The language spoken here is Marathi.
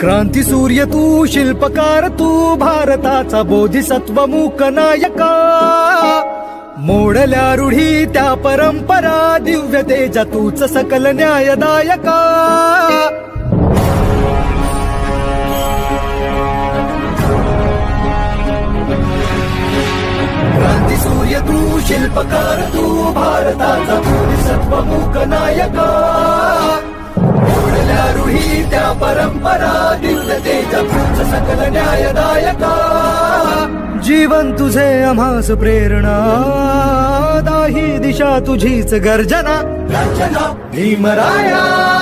क्रांती सूर्य तू, शिल्पकार तू, भारताचा बोधिसत्व मूक नायका. मोडल्या रूढी त्या परंपरा, दिव्य तेजा तूच सकल न्यायदायका. क्रांती सूर्य तू, शिल्पकार तू, भारताचा बोधिसत्व मूक नायका. मोडल्या रूढी त्या परंपरा, दिव्य तेजा तूच सकल न्यायदायका. जीवन तुझे आम्हास प्रेरणा, दाही दिशा तुझीच गर्जना. रचना भीमराया.